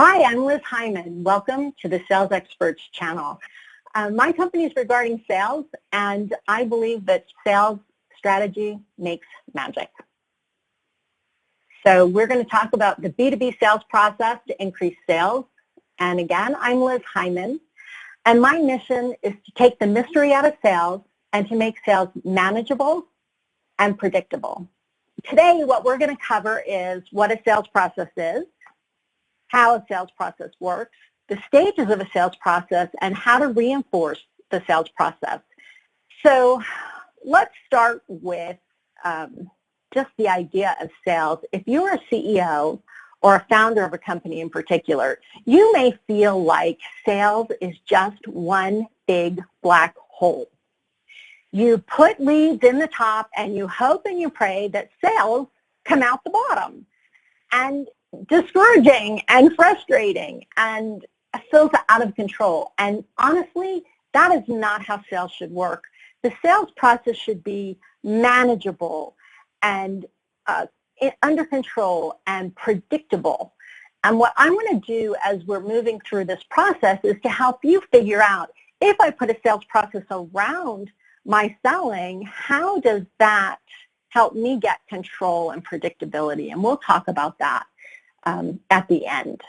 Hi, I'm Liz Heiman. Welcome to the Sales Experts channel. My company is regarding sales, and I believe that sales strategy makes magic. So we're going to talk about the B2B sales process to increase sales. And again, I'm Liz Heiman, and my mission is to take the mystery out of sales and to make sales manageable and predictable. Today, what we're going to cover is what a sales process is, how a sales process works, the stages of a sales process, and how to reinforce the sales process. So let's start with just the idea of sales. If you're a CEO or a founder of a company in particular, you may feel like sales is just one big black hole. You put leads in the top and you hope and you pray that sales come out the bottom. And discouraging and frustrating and feels out of control. And honestly, that is not how sales should work. The sales process should be manageable and under control and predictable. And what I'm going to do as we're moving through this process is to help you figure out, if I put a sales process around my selling, how does that help me get control and predictability? And we'll talk about that at the end.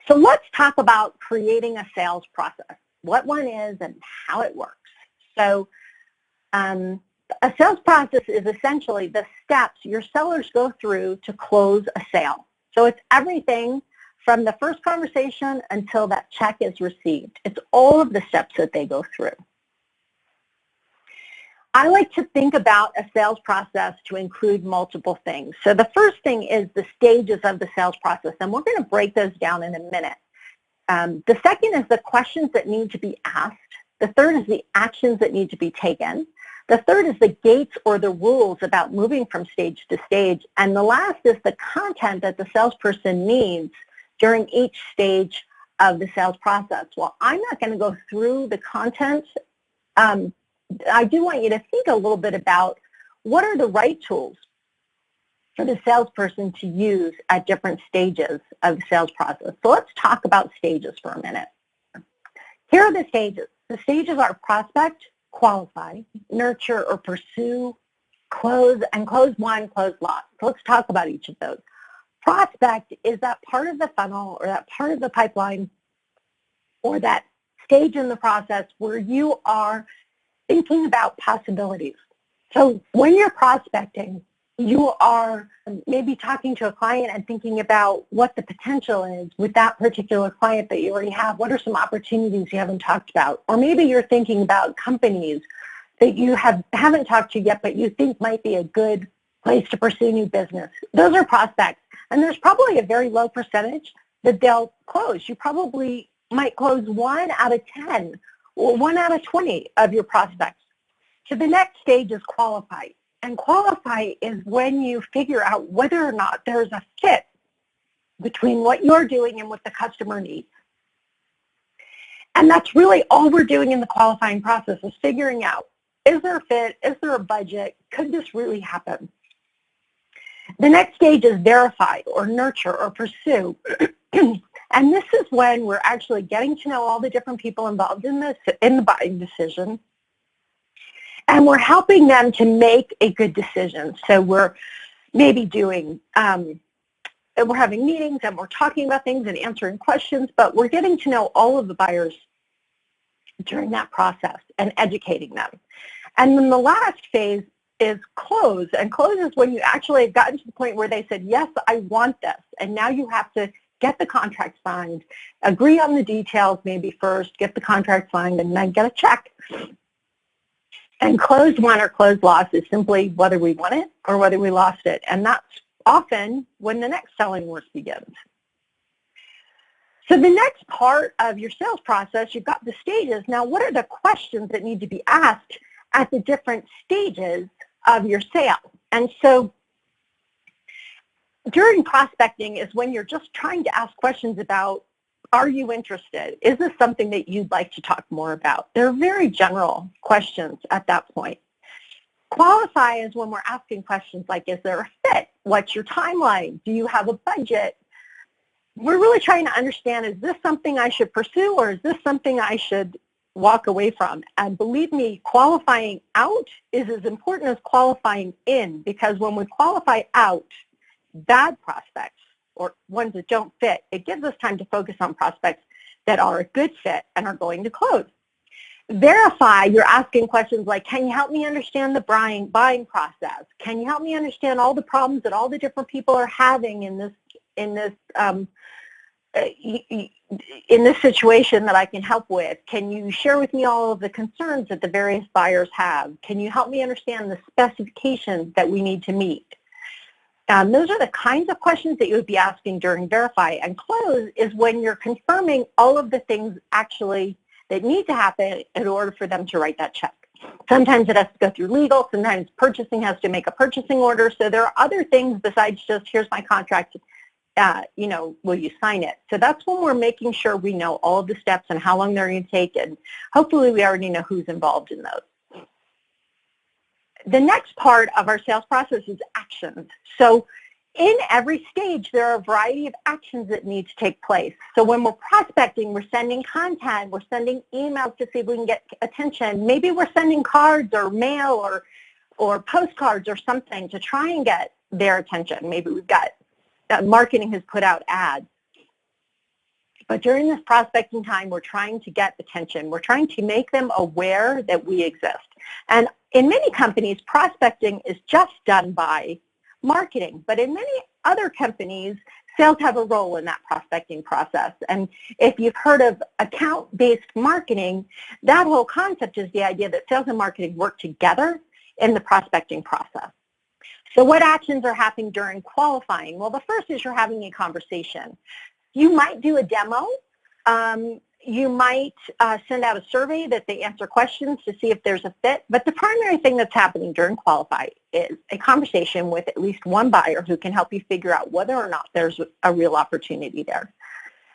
So let's talk about creating a sales process, what one is and how it works. So a sales process is essentially the steps your sellers go through to close a sale. So it's everything from the first conversation until that check is received. It's all of the steps that they go through. I like to think about a sales process to include multiple things. So the first thing is the stages of the sales process, and we're going to break those down in a minute. The second is the questions that need to be asked. The third is the actions that need to be taken. The third is the gates or the rules about moving from stage to stage. And the last is the content that the salesperson needs during each stage of the sales process. Well, I'm not going to go through the content. I do want you to think a little bit about what are the right tools for the salesperson to use at different stages of the sales process. So let's talk about stages for a minute. Here are the stages. The stages are prospect, qualify, nurture or pursue, close, and close one, close lost. So let's talk about each of those. Prospect is that part of the funnel or that part of the pipeline or that stage in the process where you are thinking about possibilities. So when you're prospecting, you are maybe talking to a client and thinking about what the potential is with that particular client that you already have. What are some opportunities you haven't talked about? Or maybe you're thinking about companies that you haven't talked to yet, but you think might be a good place to pursue new business. Those are prospects. And there's probably a very low percentage that they'll close. You probably might close 1 out of 10 or 1 out of 20 of your prospects. So the next stage is qualify. And qualify is when you figure out whether or not there's a fit between what you're doing and what the customer needs. And that's really all we're doing in the qualifying process is figuring out, is there a fit? Is there a budget? Could this really happen? The next stage is verify or nurture or pursue. And this is when we're actually getting to know all the different people involved in the buying decision, and we're helping them to make a good decision. So we're maybe doing, we're having meetings and we're talking about things and answering questions, but we're getting to know all of the buyers during that process and educating them. And then the last phase is close, and close is when you actually have gotten to the point where they said, yes, I want this, and now you have to get the contract signed, agree on the details maybe first, get the contract signed, and then get a check. And close one or close lost is simply whether we won it or whether we lost it. And that's often when the next selling work begins. So the next part of your sales process, you've got the stages. Now, what are the questions that need to be asked at the different stages of your sale? And so during prospecting is when you're just trying to ask questions about, are you interested? Is this something that you'd like to talk more about? They're very general questions at that point. Qualify is when we're asking questions like, is there a fit? What's your timeline? Do you have a budget? we're really trying to understand, is this something I should pursue or is this something I should walk away from? And believe me, qualifying out is as important as qualifying in, because when we qualify out bad prospects or ones that don't fit, it gives us time to focus on prospects that are a good fit and are going to close. Verify, you're asking questions like, can you help me understand the buying process? Can you help me understand all the problems that all the different people are having in this situation that I can help with? Can you share with me all of the concerns that the various buyers have? Can you help me understand the specifications that we need to meet? Those are the kinds of questions that you would be asking during verify. And close is when you're confirming all of the things actually that need to happen in order for them to write that check. Sometimes it has to go through legal, sometimes purchasing has to make a purchasing order, so there are other things besides just, here's my contract, will you sign it? So that's when we're making sure we know all of the steps and how long they're going to take, and hopefully we already know who's involved in those. The next part of our sales process is actions. So in every stage, there are a variety of actions that need to take place. So when we're prospecting, we're sending content, we're sending emails to see if we can get attention. Maybe we're sending cards or mail or postcards or something to try and get their attention. Maybe we've got marketing has put out ads. But during this prospecting time, we're trying to get attention. We're trying to make them aware that we exist. And in many companies, prospecting is just done by marketing. But in many other companies, sales have a role in that prospecting process. And if you've heard of account-based marketing, that whole concept is the idea that sales and marketing work together in the prospecting process. So what actions are happening during qualifying? Well, the first is you're having a conversation. You might do a demo. You might send out a survey that they answer questions to see if there's a fit. But the primary thing that's happening during qualify is a conversation with at least one buyer who can help you figure out whether or not there's a real opportunity there.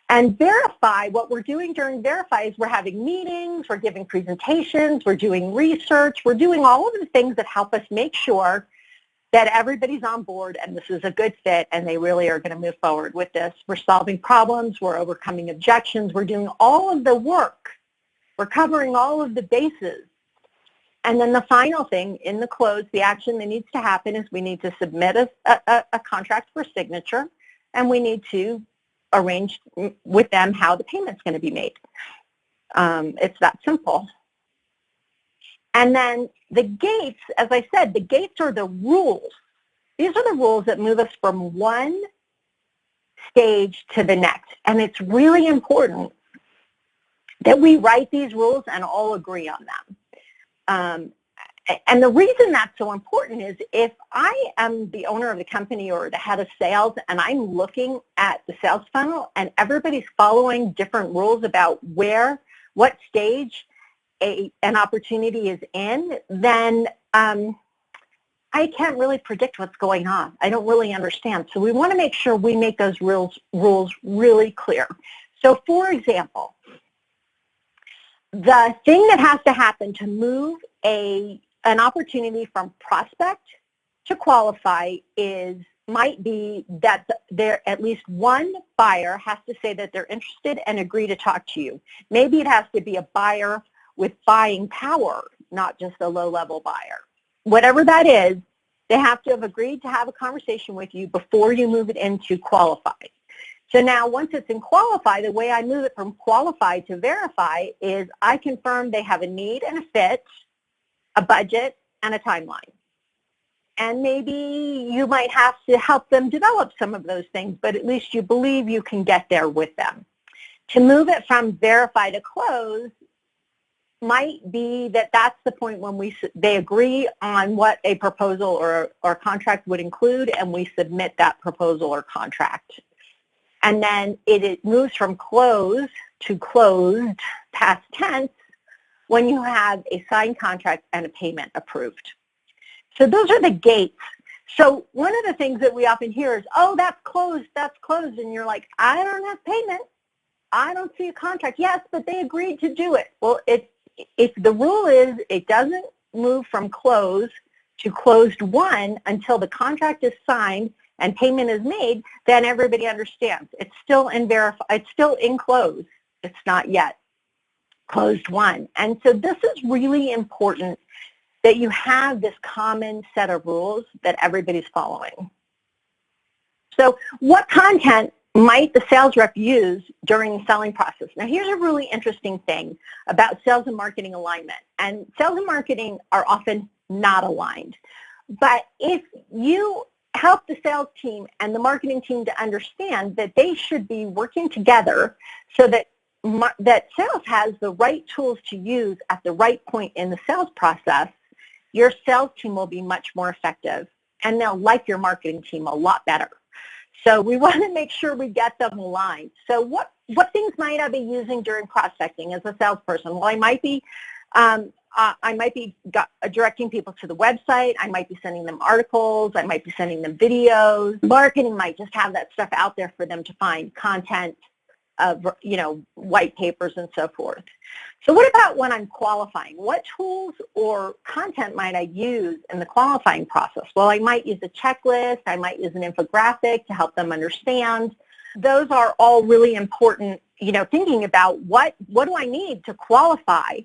And verify, what we're doing during verify is we're having meetings, we're giving presentations, we're doing research, we're doing all of the things that help us make sure that everybody's on board and this is a good fit and they really are going to move forward with this. We're solving problems, we're overcoming objections, we're doing all of the work, we're covering all of the bases. And then the final thing in the close, the action that needs to happen is we need to submit a contract for signature and we need to arrange with them how the payment's going to be made. It's that simple. And then the gates, as I said, the gates are the rules. These are the rules that move us from one stage to the next. And it's really important that we write these rules and all agree on them. And the reason that's so important is if I am the owner of the company or the head of sales and I'm looking at the sales funnel and everybody's following different rules about what stage an opportunity is in, then I can't really predict what's going on. I don't really understand. So we want to make sure we make those rules really clear. So for example, the thing that has to happen to move an opportunity from prospect to qualify might be that at least one buyer has to say that they're interested and agree to talk to you. Maybe it has to be a buyer with buying power, not just a low-level buyer. Whatever that is, they have to have agreed to have a conversation with you before you move it into qualify. So now once it's in qualify, the way I move it from qualify to verify is I confirm they have a need and a fit, a budget, and a timeline. And maybe you might have to help them develop some of those things, but at least you believe you can get there with them. To move it from verify to close might be that that's the point when they agree on what a proposal or contract would include, and we submit that proposal or contract. And then it moves from close to closed, past tense, when you have a signed contract and a payment approved. So those are the gates. So one of the things that we often hear is, oh, that's closed, and you're like, I don't have payment, I don't see a contract. Yes, but they agreed to do it. Well, if the rule is it doesn't move from close to closed one until the contract is signed and payment is made, then everybody understands. It's still in it's still in close. It's not yet closed won. And so this is really important that you have this common set of rules that everybody's following. So what content might the sales rep use during the selling process? Now here's a really interesting thing about sales and marketing alignment. And sales and marketing are often not aligned. But if you help the sales team and the marketing team to understand that they should be working together so that sales has the right tools to use at the right point in the sales process, your sales team will be much more effective, and they'll like your marketing team a lot better. So we want to make sure we get them aligned. So what things might I be using during prospecting as a salesperson? Well, I might be directing people to the website. I might be sending them articles. I might be sending them videos. Marketing might just have that stuff out there for them to find, content, white papers and so forth. So what about when I'm qualifying? What tools or content might I use in the qualifying process? Well, I might use a checklist. I might use an infographic to help them understand. Those are all really important, thinking about what do I need to qualify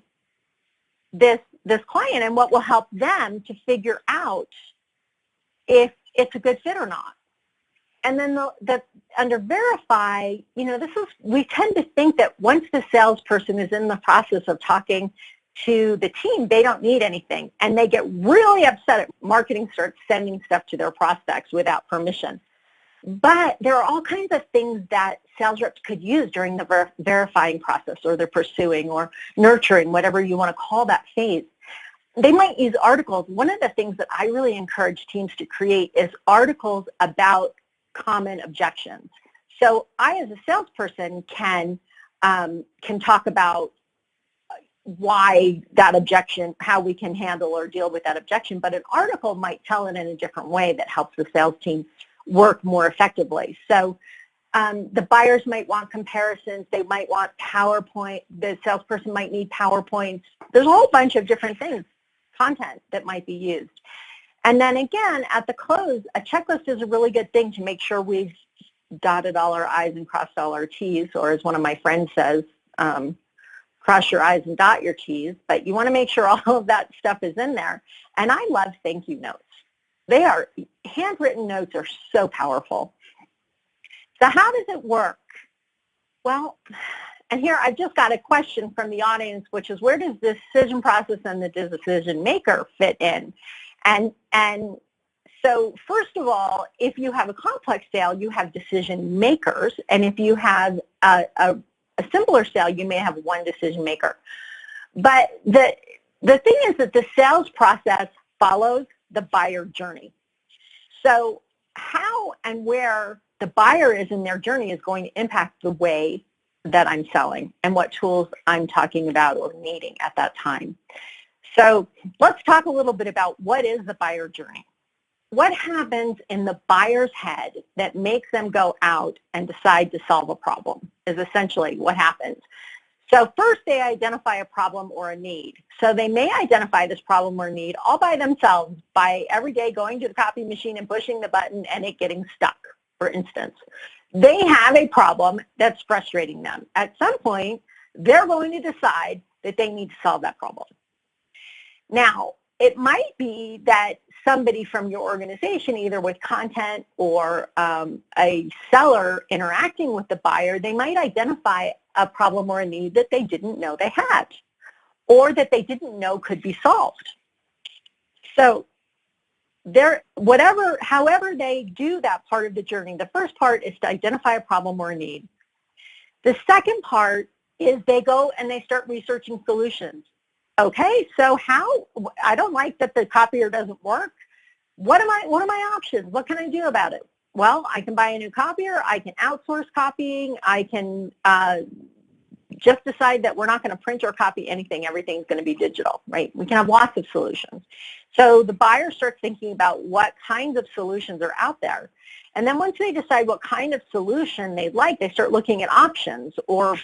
this client and what will help them to figure out if it's a good fit or not. And then under verify, we tend to think that once the salesperson is in the process of talking to the team, they don't need anything. And they get really upset if marketing starts sending stuff to their prospects without permission. But there are all kinds of things that sales reps could use during the verifying process, or the pursuing or nurturing, whatever you want to call that phase. They might use articles. One of the things that I really encourage teams to create is articles about common objections. So I, as a salesperson, can talk about why that objection, how we can handle or deal with that objection, but an article might tell it in a different way that helps the sales team work more effectively. So the buyers might want comparisons. They might want PowerPoint. The salesperson might need PowerPoints. There's a whole bunch of different things, content that might be used. And then again, at the close, a checklist is a really good thing to make sure we've dotted all our I's and crossed all our T's, or as one of my friends says, cross your I's and dot your T's. But you want to make sure all of that stuff is in there. And I love thank you notes. Handwritten notes are so powerful. So how does it work? Well, and here I've just got a question from the audience, which is, where does the decision process and the decision maker fit in? And so first of all, if you have a complex sale, you have decision makers. And if you have a simpler sale, you may have one decision maker. But the thing is that the sales process follows the buyer journey. So how and where the buyer is in their journey is going to impact the way that I'm selling and what tools I'm talking about or needing at that time. So let's talk a little bit about what is the buyer journey. What happens in the buyer's head that makes them go out and decide to solve a problem is essentially what happens. So first they identify a problem or a need. So they may identify this problem or need all by themselves by every day going to the copy machine and pushing the button and it getting stuck, for instance. They have a problem that's frustrating them. At some point, they're going to decide that they need to solve that problem. Now, it might be that somebody from your organization, either with content or a seller interacting with the buyer, they might identify a problem or a need that they didn't know they had or that they didn't know could be solved. So however they do that part of the journey, the first part is to identify a problem or a need. The second part is they go and they start researching solutions. Okay, so I don't like that the copier doesn't work. What are my options? What can I do about it? Well, I can buy a new copier. I can outsource copying. I can just decide that we're not going to print or copy anything. Everything's going to be digital, right? We can have lots of solutions. So the buyer starts thinking about what kinds of solutions are out there. And then once they decide what kind of solution they like, they start looking at options or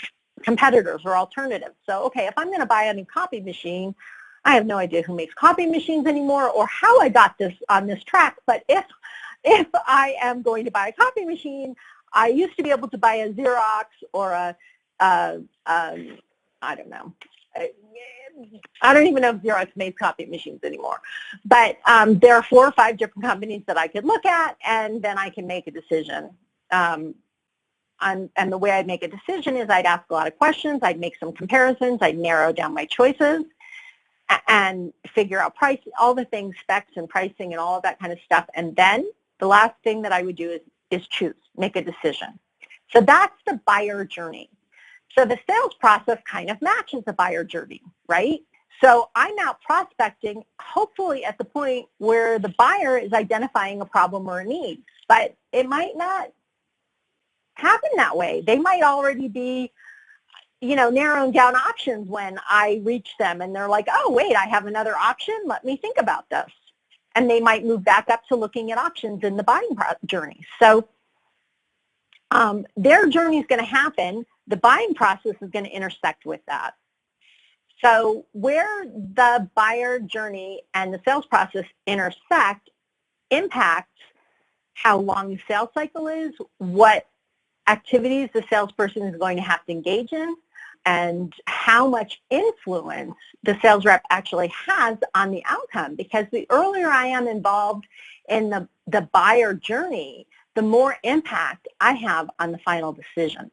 competitors or alternatives. So, okay, if I'm going to buy a new copy machine, I have no idea who makes copy machines anymore or how I got this on this track, but if if I am going to buy a copy machine, I used to be able to buy a Xerox or I don't know. I don't even know if Xerox makes copy machines anymore. But there are 4 or 5 different companies that I could look at, and then I can make a decision. And the way I'd make a decision is I'd ask a lot of questions, I'd make some comparisons, I'd narrow down my choices, and figure out price, all the things, specs and pricing and all of that kind of stuff. And then the last thing that I would do is choose, make a decision. So that's the buyer journey. So the sales process kind of matches the buyer journey, right? So I'm out prospecting, hopefully at the point where the buyer is identifying a problem or a need, but it might not happen that way. They might already be, narrowing down options when I reach them, and they're like, oh, wait, I have another option. Let me think about this. And they might move back up to looking at options in the buying journey. So their journey is going to happen. The buying process is going to intersect with that. So where the buyer journey and the sales process intersect impacts how long the sales cycle is, what activities the salesperson is going to have to engage in, and how much influence the sales rep actually has on the outcome. Because the earlier I am involved in the buyer journey, the more impact I have on the final decision.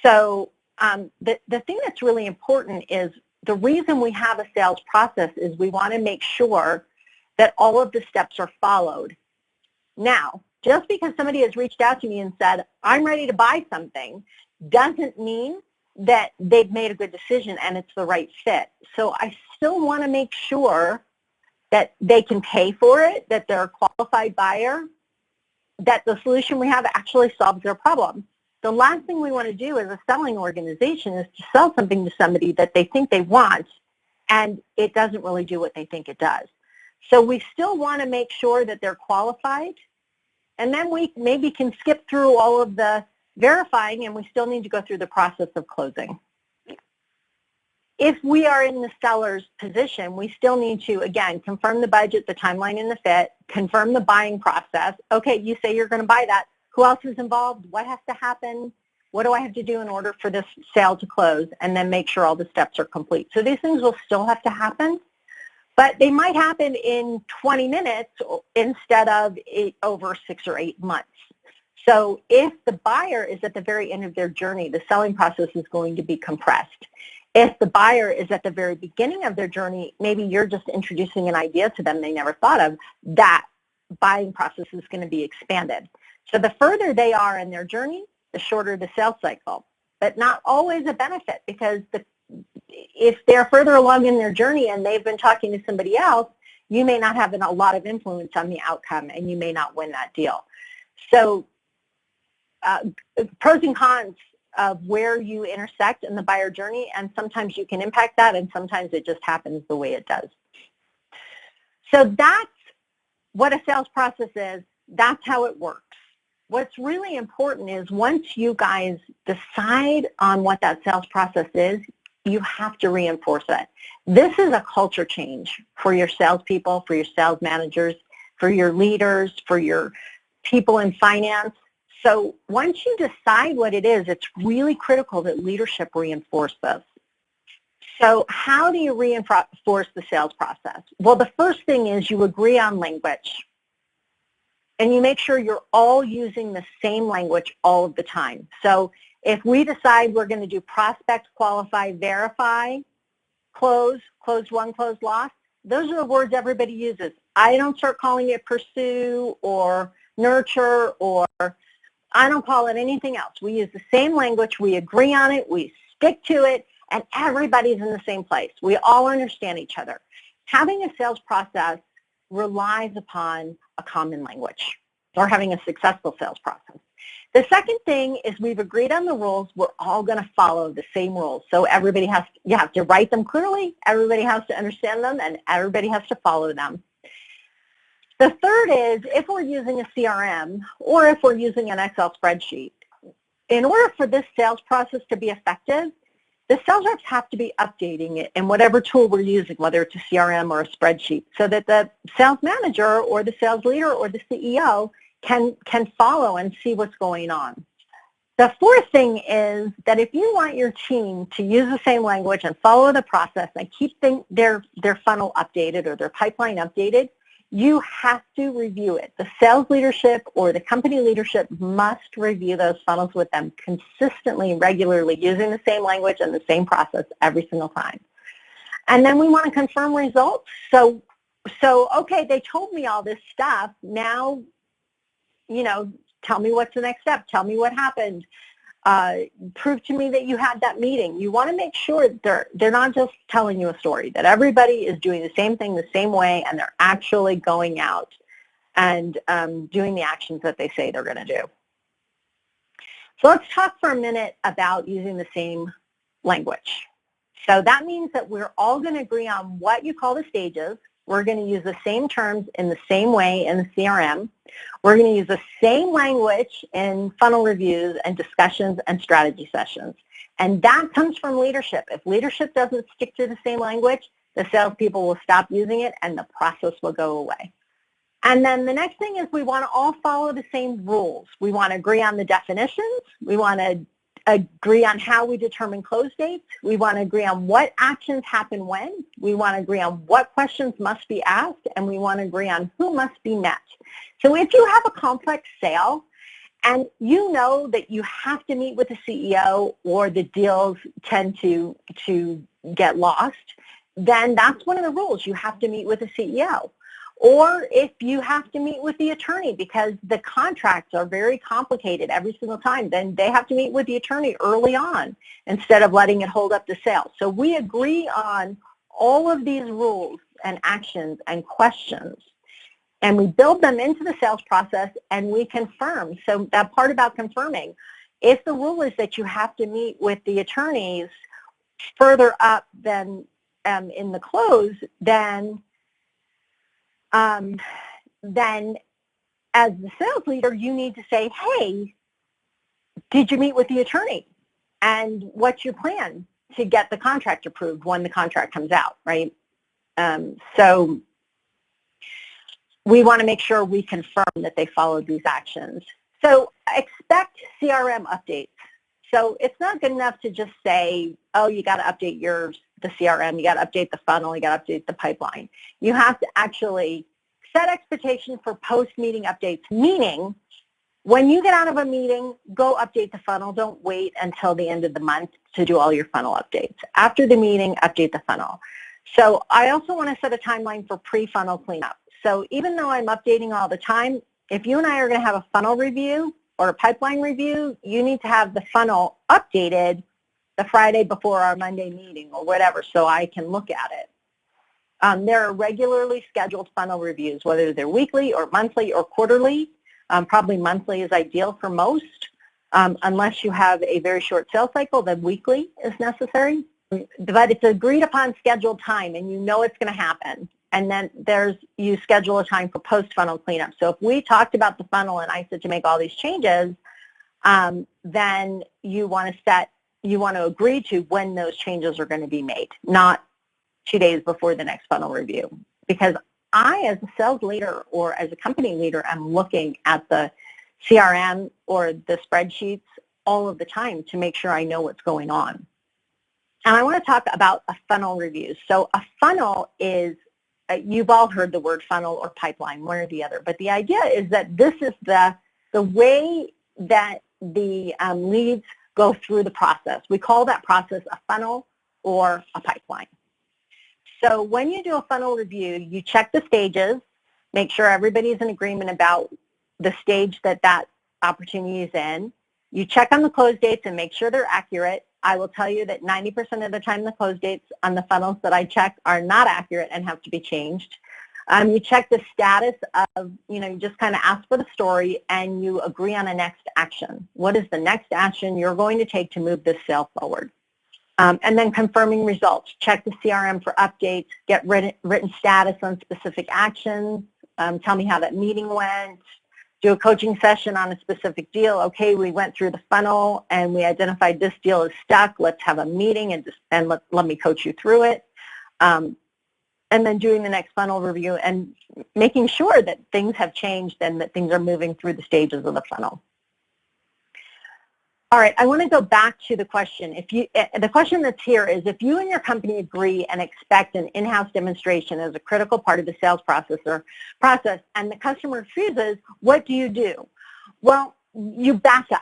So the thing that's really important is the reason we have a sales process is we want to make sure that all of the steps are followed. Now, just because somebody has reached out to me and said, I'm ready to buy something, doesn't mean that they've made a good decision and it's the right fit. So I still want to make sure that they can pay for it, that they're a qualified buyer, that the solution we have actually solves their problem. The last thing we want to do as a selling organization is to sell something to somebody that they think they want and it doesn't really do what they think it does. So we still want to make sure that they're qualified, and then we maybe can skip through all of the verifying and we still need to go through the process of closing. If we are in the seller's position, we still need to, again, confirm the budget, the timeline, and the fit, confirm the buying process. Okay, you say you're going to buy that. Who else is involved? What has to happen? What do I have to do in order for this sale to close? And then make sure all the steps are complete. So these things will still have to happen, but they might happen in 20 minutes instead of over 6 or 8 months. So if the buyer is at the very end of their journey, the selling process is going to be compressed. If the buyer is at the very beginning of their journey, maybe you're just introducing an idea to them they never thought of, that buying process is going to be expanded. So the further they are in their journey, the shorter the sales cycle, but not always a benefit, because if they're further along in their journey and they've been talking to somebody else, you may not have a lot of influence on the outcome and you may not win that deal. So pros and cons of where you intersect in the buyer journey, and sometimes you can impact that and sometimes it just happens the way it does. So that's what a sales process is. That's how it works. What's really important is once you guys decide on what that sales process is, you have to reinforce it. This is a culture change for your salespeople, for your sales managers, for your leaders, for your people in finance. So once you decide what it is, it's really critical that leadership reinforce this. So how do you reinforce the sales process? Well, the first thing is you agree on language. And you make sure you're all using the same language all of the time. So if we decide we're going to do prospect, qualify, verify, close, close won, close lost, those are the words everybody uses. I don't start calling it pursue or nurture, or I don't call it anything else. We use the same language, we agree on it, we stick to it, and everybody's in the same place. We all understand each other. Having a sales process relies upon a common language, or having a successful sales process. The second thing is we've agreed on the rules. We're all going to follow the same rules. So everybody you have to write them clearly, everybody has to understand them, and everybody has to follow them. The third is if we're using a CRM or if we're using an Excel spreadsheet, in order for this sales process to be effective, the sales reps have to be updating it in whatever tool we're using, whether it's a CRM or a spreadsheet, so that the sales manager or the sales leader or the CEO can follow and see what's going on. The fourth thing is that if you want your team to use the same language and follow the process and keep their funnel updated or their pipeline updated, you have to review it. The sales leadership or the company leadership must review those funnels with them consistently, regularly, using the same language and the same process every single time. And then we want to confirm results. So okay, they told me all this stuff. Now, tell me what's the next step. Tell me what happened. Prove to me that you had that meeting. You want to make sure they're not just telling you a story, that everybody is doing the same thing the same way, and they're actually going out and doing the actions that they say they're going to do. So let's talk for a minute about using the same language. So that means that we're all going to agree on what you call the stages. We're going to use the same terms in the same way in the CRM. We're going to use the same language in funnel reviews and discussions and strategy sessions. And that comes from leadership. If leadership doesn't stick to the same language, the salespeople will stop using it and the process will go away. And then the next thing is we want to all follow the same rules. We want to agree on the definitions. We want to agree on how we determine close dates. We want to agree on what actions happen when. We want to agree on what questions must be asked, and we want to agree on who must be met. So if you have a complex sale and you know that you have to meet with the CEO or the deals tend to get lost, then that's one of the rules. You have to meet with the CEO. Or if you have to meet with the attorney because the contracts are very complicated every single time, then they have to meet with the attorney early on instead of letting it hold up the sale. So we agree on all of these rules and actions and questions, and we build them into the sales process and we confirm. So that part about confirming, if the rule is that you have to meet with the attorneys further up than in the close, then as the sales leader, you need to say, hey, did you meet with the attorney? And what's your plan to get the contract approved when the contract comes out, right? So we want to make sure we confirm that they followed these actions. So expect CRM updates. So it's not good enough to just say, oh, you got to update the CRM, you got to update the funnel, you got to update the pipeline. You have to actually set expectations for post-meeting updates, meaning when you get out of a meeting, go update the funnel. Don't wait until the end of the month to do all your funnel updates. After the meeting, update the funnel. So I also want to set a timeline for pre-funnel cleanup. So even though I'm updating all the time, if you and I are going to have a funnel review or a pipeline review, you need to have the funnel updated the Friday before our Monday meeting or whatever, so I can look at it. There are regularly scheduled funnel reviews, whether they're weekly or monthly or quarterly. Probably monthly is ideal for most. Unless you have a very short sales cycle, then weekly is necessary. But it's agreed upon scheduled time, and you know it's going to happen. And then you schedule a time for post-funnel cleanup. So if we talked about the funnel and I said to make all these changes, then you want to agree to when those changes are going to be made, not 2 days before the next funnel review. Because I, as a sales leader or as a company leader, am looking at the CRM or the spreadsheets all of the time to make sure I know what's going on. And I want to talk about a funnel review. So a funnel is, you've all heard the word funnel or pipeline, one or the other, but the idea is that this is the way that the leads go through the process. We call that process a funnel or a pipeline. So when you do a funnel review, you check the stages, make sure everybody's in agreement about the stage that opportunity is in. You check on the close dates and make sure they're accurate. I will tell you that 90% of the time the close dates on the funnels that I check are not accurate and have to be changed. You check the status of, you just kind of ask for the story and you agree on a next action. What is the next action you're going to take to move this sale forward? And then confirming results. Check the CRM for updates, get written status on specific actions, tell me how that meeting went, do a coaching session on a specific deal. Okay, we went through the funnel and we identified this deal is stuck. Let's have a meeting and let me coach you through it. And then doing the next funnel review and making sure that things have changed and that things are moving through the stages of the funnel. All right, I want to go back to the question. The question that's here is, if you and your company agree and expect an in-house demonstration as a critical part of the sales process and the customer refuses, what do you do? Well, you back up.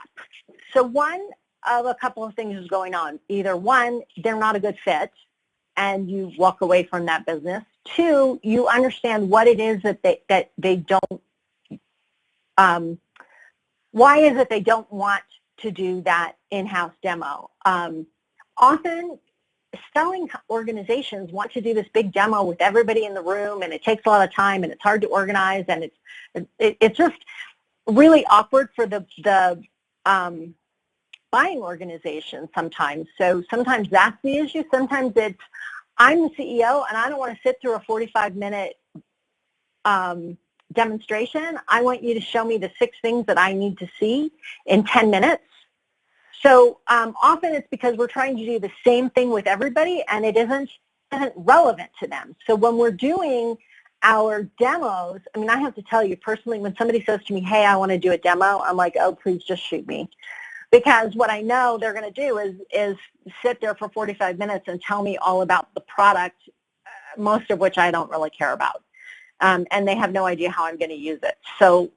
So one of a couple of things is going on. Either one, they're not a good fit, and you walk away from that business. Two, you understand what it is that they don't, why is it they don't want to do that in-house demo. Often selling organizations want to do this big demo with everybody in the room, and it takes a lot of time and it's hard to organize, and it's just really awkward for the buying organization sometimes. So sometimes that's the issue. Sometimes it's, I'm the CEO and I don't want to sit through a 45-minute demonstration. I want you to show me the 6 things that I need to see in 10 minutes. So often it's because we're trying to do the same thing with everybody and it isn't relevant to them. So when we're doing our demos, I mean, I have to tell you personally, when somebody says to me, hey, I want to do a demo, I'm like, oh, please just shoot me. Because what I know they're going to do is sit there for 45 minutes and tell me all about the product, most of which I don't really care about. And they have no idea how I'm going to use it. So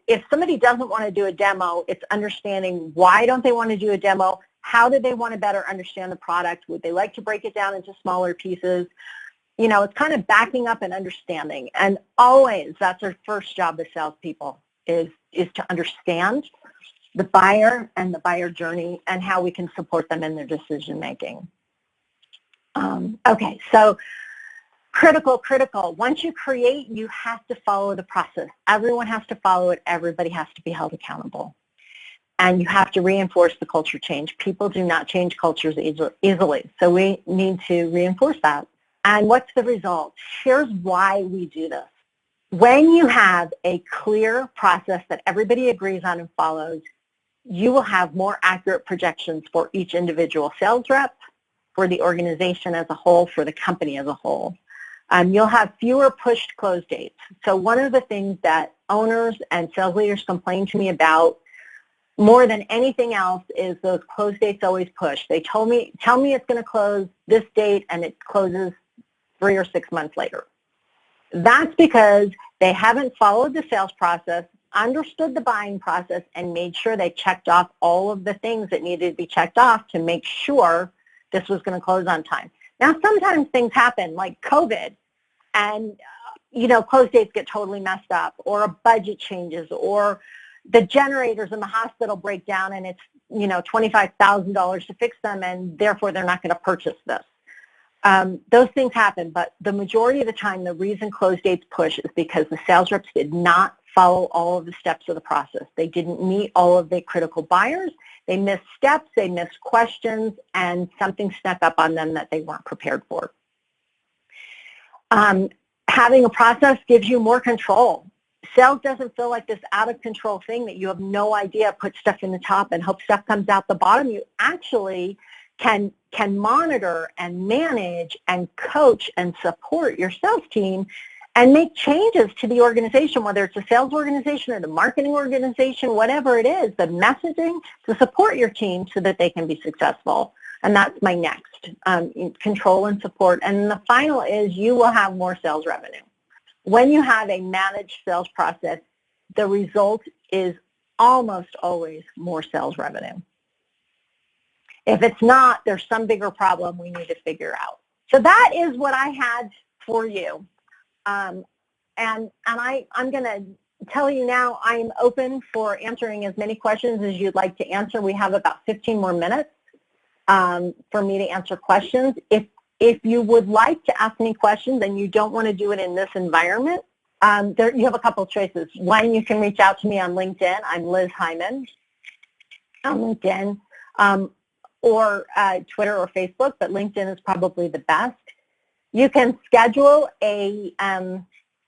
if somebody doesn't want to do a demo, it's understanding why don't they want to do a demo, how do they want to better understand the product, would they like to break it down into smaller pieces. You know, it's kind of backing up and understanding. And always, that's our first job as salespeople, is to understand the buyer and the buyer journey and how we can support them in their decision making. Okay, so critical. Once you create, you have to follow the process. Everyone has to follow it. Everybody has to be held accountable. And you have to reinforce the culture change. People do not change cultures easily. So we need to reinforce that. And what's the result? Here's why we do this. When you have a clear process that everybody agrees on and follows, you will have more accurate projections for each individual sales rep, for the organization as a whole, for the company as a whole. You'll have fewer pushed close dates. So one of the things that owners and sales leaders complain to me about more than anything else is those close dates always push. They tell me it's going to close this date and it closes 3 or 6 months later. That's because they haven't followed the sales process, understood the buying process, and made sure they checked off all of the things that needed to be checked off to make sure this was going to close on time. Now, sometimes things happen like COVID, and close dates get totally messed up, or a budget changes, or the generators in the hospital break down and it's $25,000 to fix them, and therefore they're not going to purchase this. Those things happen, but the majority of the time the reason close dates push is because the sales reps did not follow all of the steps of the process. They didn't meet all of the critical buyers. They missed steps, they missed questions, and something snuck up on them that they weren't prepared for. Having a process gives you more control. Sales doesn't feel like this out-of-control thing that you have no idea, put stuff in the top and hope stuff comes out the bottom. You actually can monitor and manage and coach and support your sales team and make changes to the organization, whether it's a sales organization or the marketing organization, whatever it is, the messaging to support your team so that they can be successful. And that's my next, control and support. And the final is you will have more sales revenue. When you have a managed sales process, the result is almost always more sales revenue. If it's not, there's some bigger problem we need to figure out. So that is what I had for you. And I'm going to tell you now I'm open for answering as many questions as you'd like to answer. We have about 15 more minutes for me to answer questions. If you would like to ask me questions and you don't want to do it in this environment, you have a couple of choices. One, you can reach out to me on LinkedIn. I'm Liz Heiman on LinkedIn, or Twitter or Facebook, but LinkedIn is probably the best. You can schedule a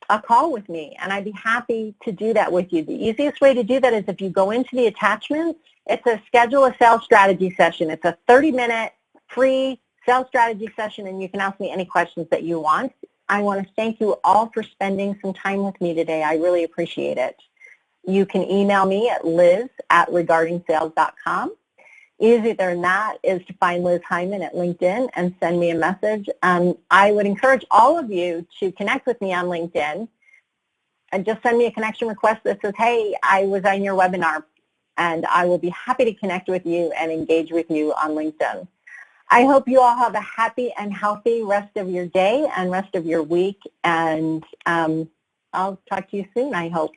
a call with me, and I'd be happy to do that with you. The easiest way to do that is if you go into the attachments, it's a schedule a sales strategy session. It's a 30-minute free sales strategy session, and you can ask me any questions that you want. I want to thank you all for spending some time with me today. I really appreciate it. You can email me at liz@regarding-sales.com. Easier than that is to find Liz Heiman at LinkedIn and send me a message. I would encourage all of you to connect with me on LinkedIn and just send me a connection request that says, hey, I was on your webinar, and I will be happy to connect with you and engage with you on LinkedIn. I hope you all have a happy and healthy rest of your day and rest of your week, and I'll talk to you soon, I hope.